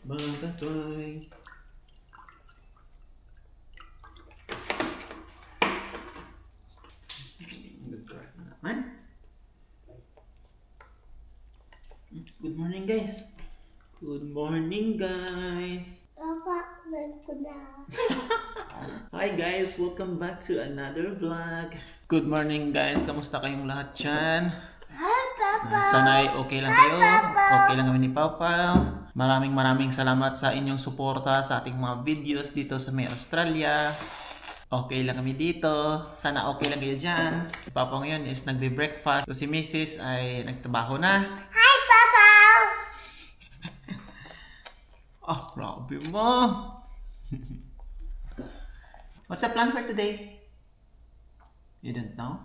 Bagatoy. Good morning, guys. Good morning, guys. Hi guys, welcome back to another vlog. Good morning, guys. Kamusta kayong lahat dyan? Hi, Papa. Sana'y okay lang kayo. Okay lang kami ni Papa. Maraming salamat sa inyong suporta sa ating mga videos dito sa May Australia. Okay lang kami dito. Sana okay lang kayo dyan. Si Papa ngayon is nagbe-breakfast. So si Mrs. ay nagtrabaho na. Hi, Papa. Oh, grabe mo. What's the plan for today? You don't know?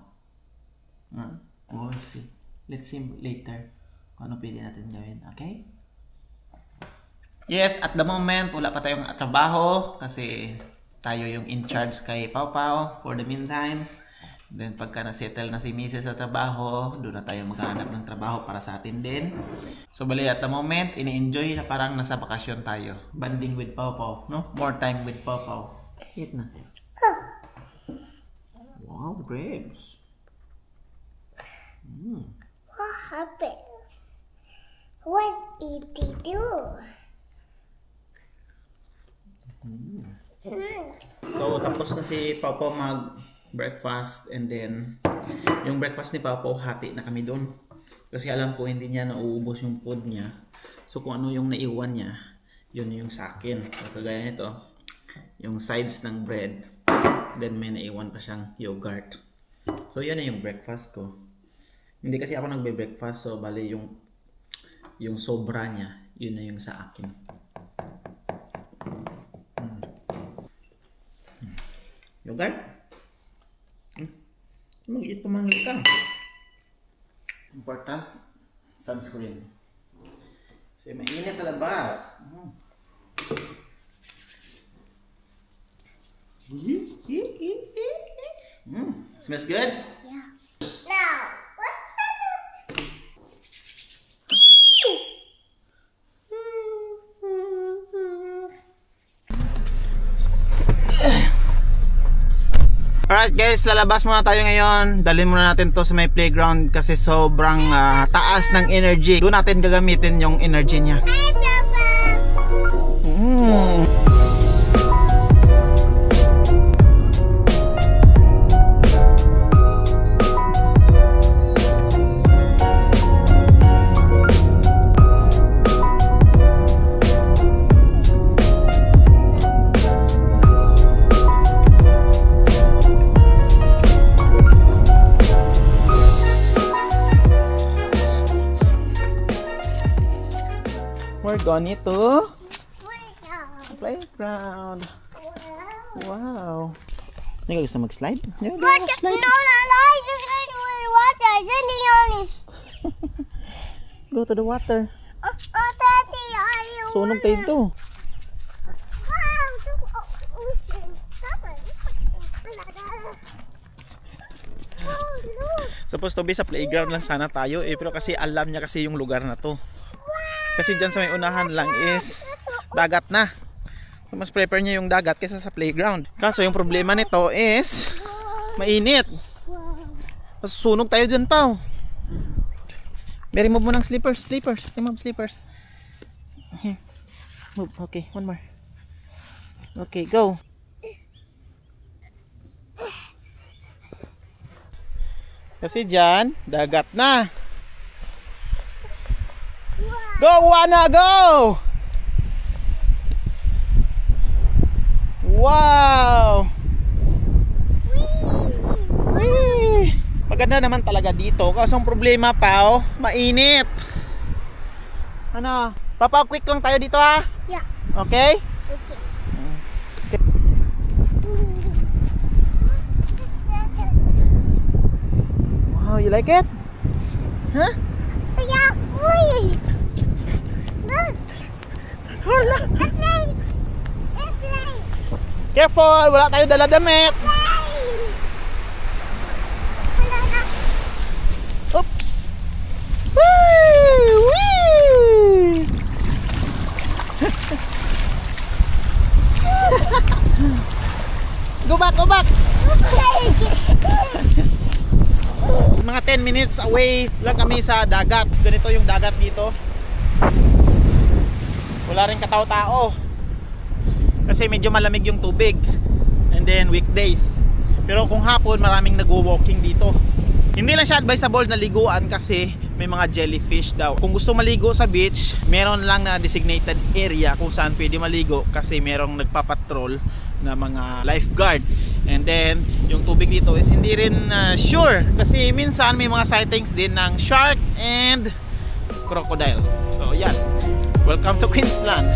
We'll see. Let's see later kung ano pwede natin gawin. Okay? Yes, at the moment, wala pa tayong trabaho kasi tayo yung in charge kay Pau Pau for the meantime. Then pagka na-settle na si Mrs. sa trabaho, doon na tayo maghahanap ng trabaho para sa atin din. So bali at the moment, ini-enjoy na parang nasa bakasyon tayo. Banding with Pau Pau, no? More time with Pau Pau. Eat na. Wow, grapes. What happened? What did he do? So tapos na si Pau Pau mag-breakfast and then yung breakfast ni Pau Pau hati na kami doon. Kasi alam ko hindi niya nauubos yung food niya. So kung ano yung naiwan niya, yun yung sa akin. So kagaya nito, yung sides ng bread. Then may naiwan pa siyang yogurt. So yun na yung breakfast ko. Hindi kasi ako nagbe-breakfast, so bali yung sobra niya, yun na yung sa akin. Yogurt? Mag-eat pumanglit ka. Important, sunscreen. Kasi mainit sa labas. Smells good? Yeah. Now, what's that? Alright guys, lalabas muna tayo ngayon. Dalhin muna natin to sa may playground kasi sobrang taas ng energy. Doon natin gagamitin yung energy niya. Hi, Papa. We're going to playground. Wow. Hindi ka gusto mag-slide? No, I just like water. Go to the water. Daddy, are you? Sunog tayo ito. Wow, the ocean. Oh, look. Supposed to be sa playground lang sana tayo pero kasi alam niya kasi yung lugar na to. Kasi dyan sa may unahan lang is dagat na. So, mas prepare niya yung dagat kaysa sa playground. Kaso yung problema nito is mainit. Masusunog tayo dyan, Pau. Remove mo ng slippers. Remove slippers. Here. Move. Okay, one more. Okay, go. Kasi dyan, dagat na. Go, Wana, go! Wow! Whee! Maganda naman talaga dito. Kaso ang problema, Pao, mainit. Ano? Papa, quick lang tayo dito, ha? Yeah. Okay? Okay. Wow, you like it? Huh? Yeah. Uy. Hala! Airplane. Careful! Wala tayo dala damit! Oops! Woo! Woo! Go back, go back. Mga 10 minutes away lang kami sa dagat. Ganito yung dagat dito. Wala rin katao-tao. Kasi medyo malamig yung tubig. And then weekdays. Pero kung hapon, maraming nagwo-walking dito. Hindi lang siya advisable na liguan kasi may mga jellyfish daw. Kung gusto maligo sa beach, meron lang na designated area kung saan pwede maligo kasi merong nagpapatrol na mga lifeguard. And then yung tubig dito is hindi rin sure kasi minsan may mga sightings din ng shark and crocodile. So yan, welcome to Queensland.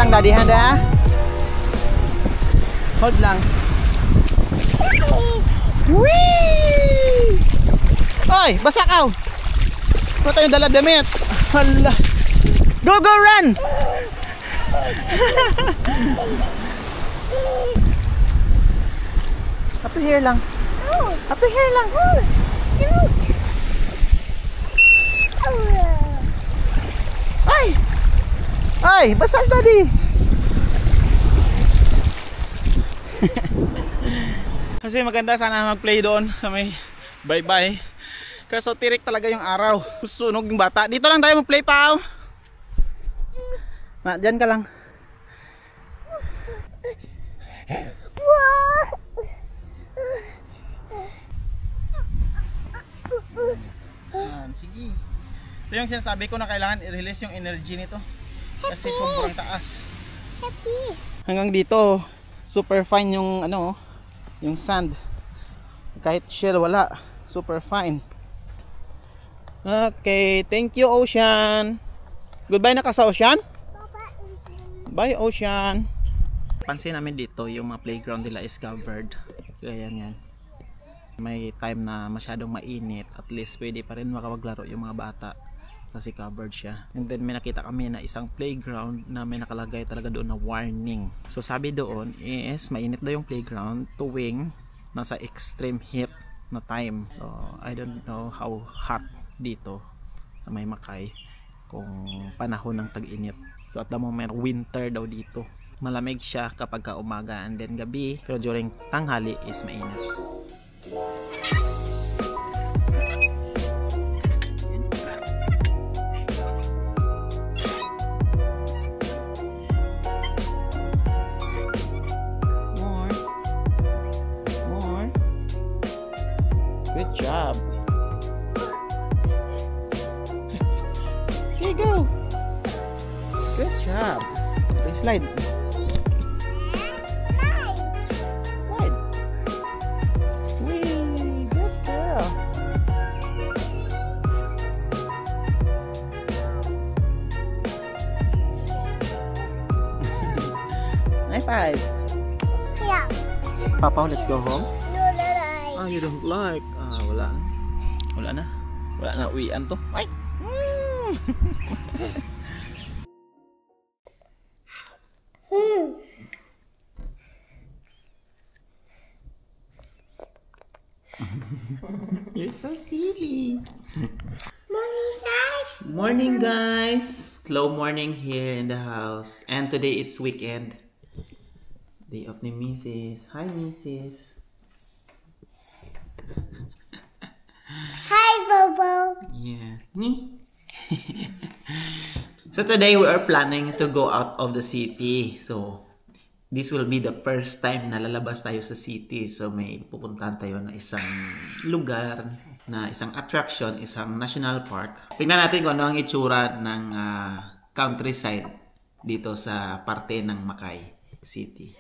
Daddy hand ah. Hold lang. Whee! Oy, basa ka. Ano tayong dala damit? Hala. Go, go, run! Up to here lang. Up to here lang. Ay! Ay, basa daddy. Kasi maganda sana mag-play doon sa may bye-bye. Kaso tirik talaga yung araw. Susunog yung bata. Dito lang tayo mag-play pa. Na, dyan ka lang. Sige. Ito yung sinasabi ko na kailangan i-release yung energy nito. Kasi sobrang taas. Hanggang dito, super fine yung ano, yung sand. Kahit shell wala, super fine. Okay, thank you Ocean. Goodbye na ka sa Ocean. Bye Ocean. Pansin namin dito yung mga playground nila is covered. Kaya yan. May time na masyadong mainit, at least pwede pa rin makapaglaro yung mga bata kasi covered siya. And then may nakita kami na isang playground na may nakalagay talaga doon na warning. So sabi doon is mainit daw yung playground tuwing nasa extreme heat na time. So I don't know how hot dito sa may Makay kung panahon ng tag-init. So at the moment winter daw dito. Malamig siya kapag ka umaga and then gabi, pero during tanghali is mainit. Good job. Here you go. Good job. Okay, slide. Slide. Whee, good girl. High five. Yeah. Papa, let's go home. No, no, no. Ah, you don't like. Ah, wala. Wala na. Wala na uwian to. Ay! You're so silly. Morning, guys. Morning, guys. Slow morning here in the house. And today it's weekend. Day of ni Mrs. Hi, Mrs. Hi, Bobo. Yeah. So today we are planning to go out of the city. So this will be the first time na lalabas tayo sa city. So may pupuntahan tayo na isang lugar, na isang attraction, isang national park. Tingnan natin kung ano ang itsura ng countryside dito sa parte ng Makay City.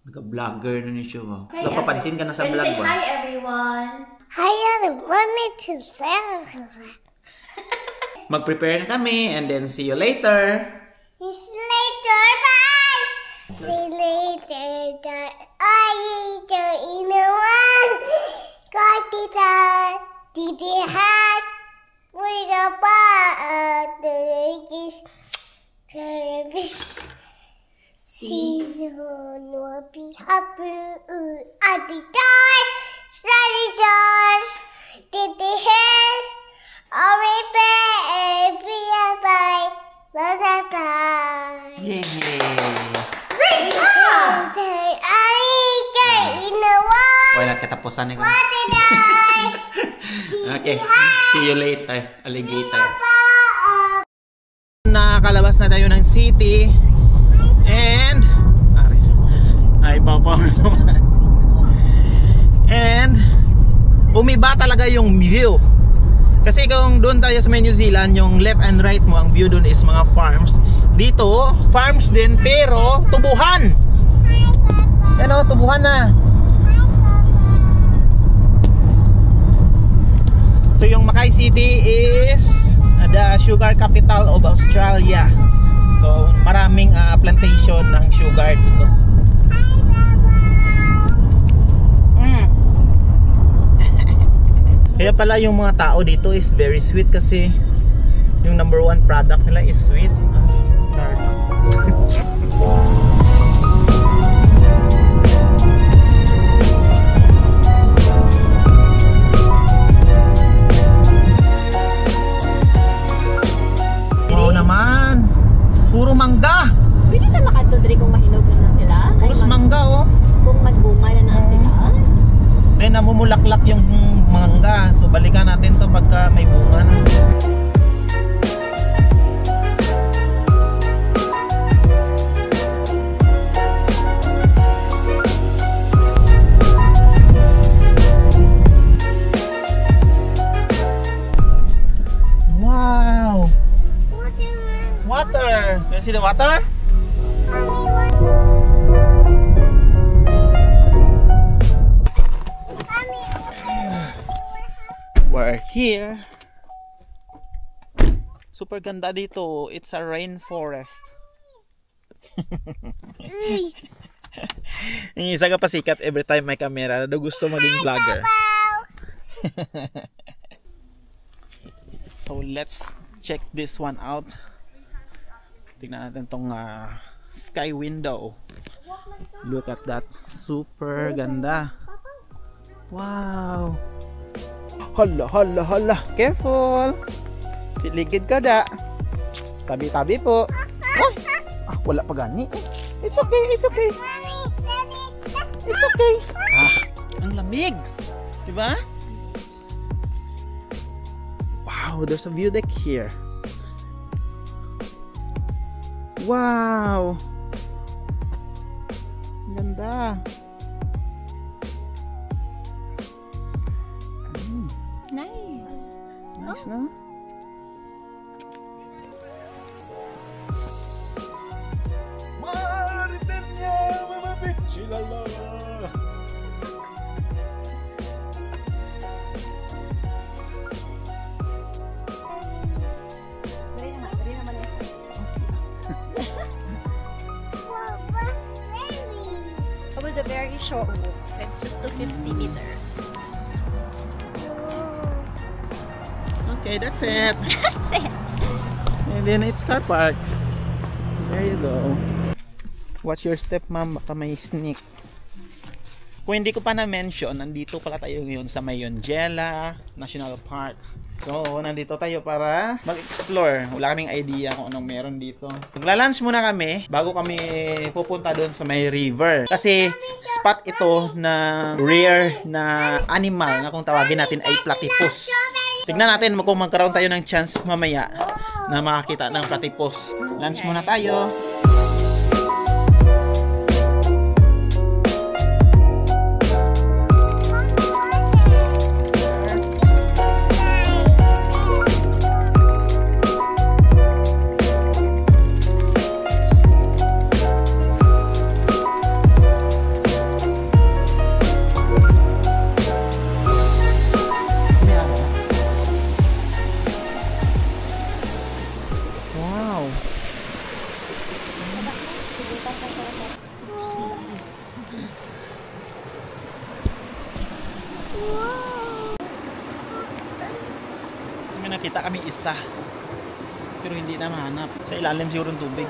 Nag-vlogger na ni Chuo. Napapansin ka na sa vlog say ba? hi, everyone. Hi, everyone. It's Sarah. Mag-prepare na kami and then see you later. See you later. Bye. See you later. I eat in the one. Got it out. Did it hat? With a bar. The ladies. Service. See you. No be happy. At the door. Study door. Did the hair. I'll be bye. Bye. Yay! Great job! Wala katapusan ko. What did I? Okay, see you later, alligator. Nakakalabas na tayo ng city. And ay papa naman. And umiba talaga yung view. Kasi kung doon tayo sa New Zealand, yung left and right mo, ang view doon is mga farms. Dito, farms din pero tubuhan. Yan o, tubuhan na. So yung Makay City is the sugar capital of Australia. So maraming plantation ng sugar dito. Kaya pala yung mga tao dito is very sweet kasi yung number 1 product nila is sweet. Wow naman! Puro mangga! Pwede ka makatudri kung mahinog na sila. Puros mangga oh! Kung magbunga na sila. Then namumulaklak yung mangga. So balikan natin to pagka may bunga na. Wow! Water! Can you see the water? We're here. Super ganda dito. It's a rainforest. Yung isa ka pasikat every time may camera. Na gusto maging vlogger. So let's check this one out. Tingnan natin tong sky window. Look at that. Super ganda. Wow. Hala, hala, hala. Careful. Siligid ka da. Tabi-tabi po. Ay! Wala pa gani. It's okay, it's okay. It's okay. Ang lamig. Diba? Wow, there's a view deck here. Wow. Ganda. Nice. Nice, no? It was a very short walk. It's just 250 meters. Okay, that's it. That's it. And then it's car park. There you go. Watch your step, ma'am. Baka may sneak. Kung hindi ko pa na-mention, nandito pala tayo ngayon sa Mayongela National Park. So, nandito tayo para mag-explore. Wala kaming idea kung anong meron dito. Magla-lunch muna kami bago kami pupunta doon sa may river. Kasi spot ito na rare na animal na kung tawagin natin ay platypus. Tignan natin kung magkaroon tayo ng chance mamaya na makakita ng platypus. Lunch muna tayo. May nakita kami isa. Pero hindi na mahanap. Sa ilalim siguro ng tubig.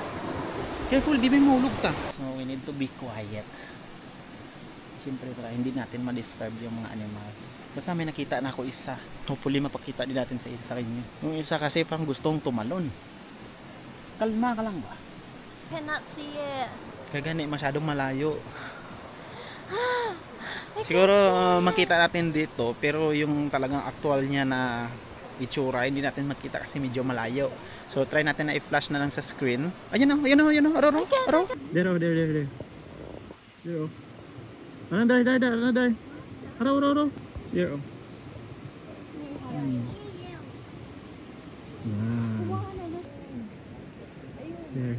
Careful, di ba mahulog ka? So we need to be quiet. Siyempre para hindi natin ma-disturb yung mga animals. Basta may nakita na ako isa. Hopefully mapakita din natin sa kanya. Yung isa kasi parang gustong tumalon. Kalma ka lang ba? Cannot see it. Kaya gani masyadong malayo. Siguro makita natin dito pero yung talagang actual niya na itsura hindi natin makita kasi medyo malayo. So try natin na i-flash na lang sa screen. Ayun o. Aro. There. There. Another. Aro. There. Wow. There.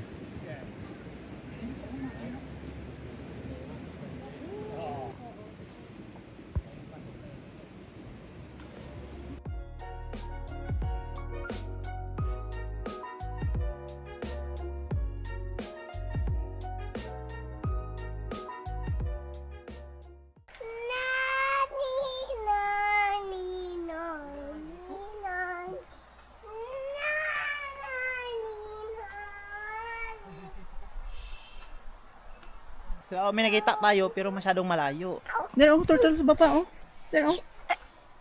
So may nakita tayo pero masyadong malayo. There turtle sa baba There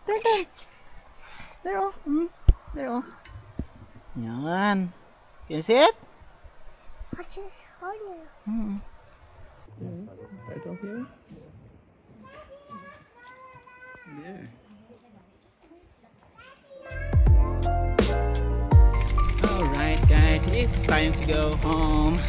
Turtle. There Yan. Can you see it? What's his horn? Right up here. There. Alright guys, it's time to go home.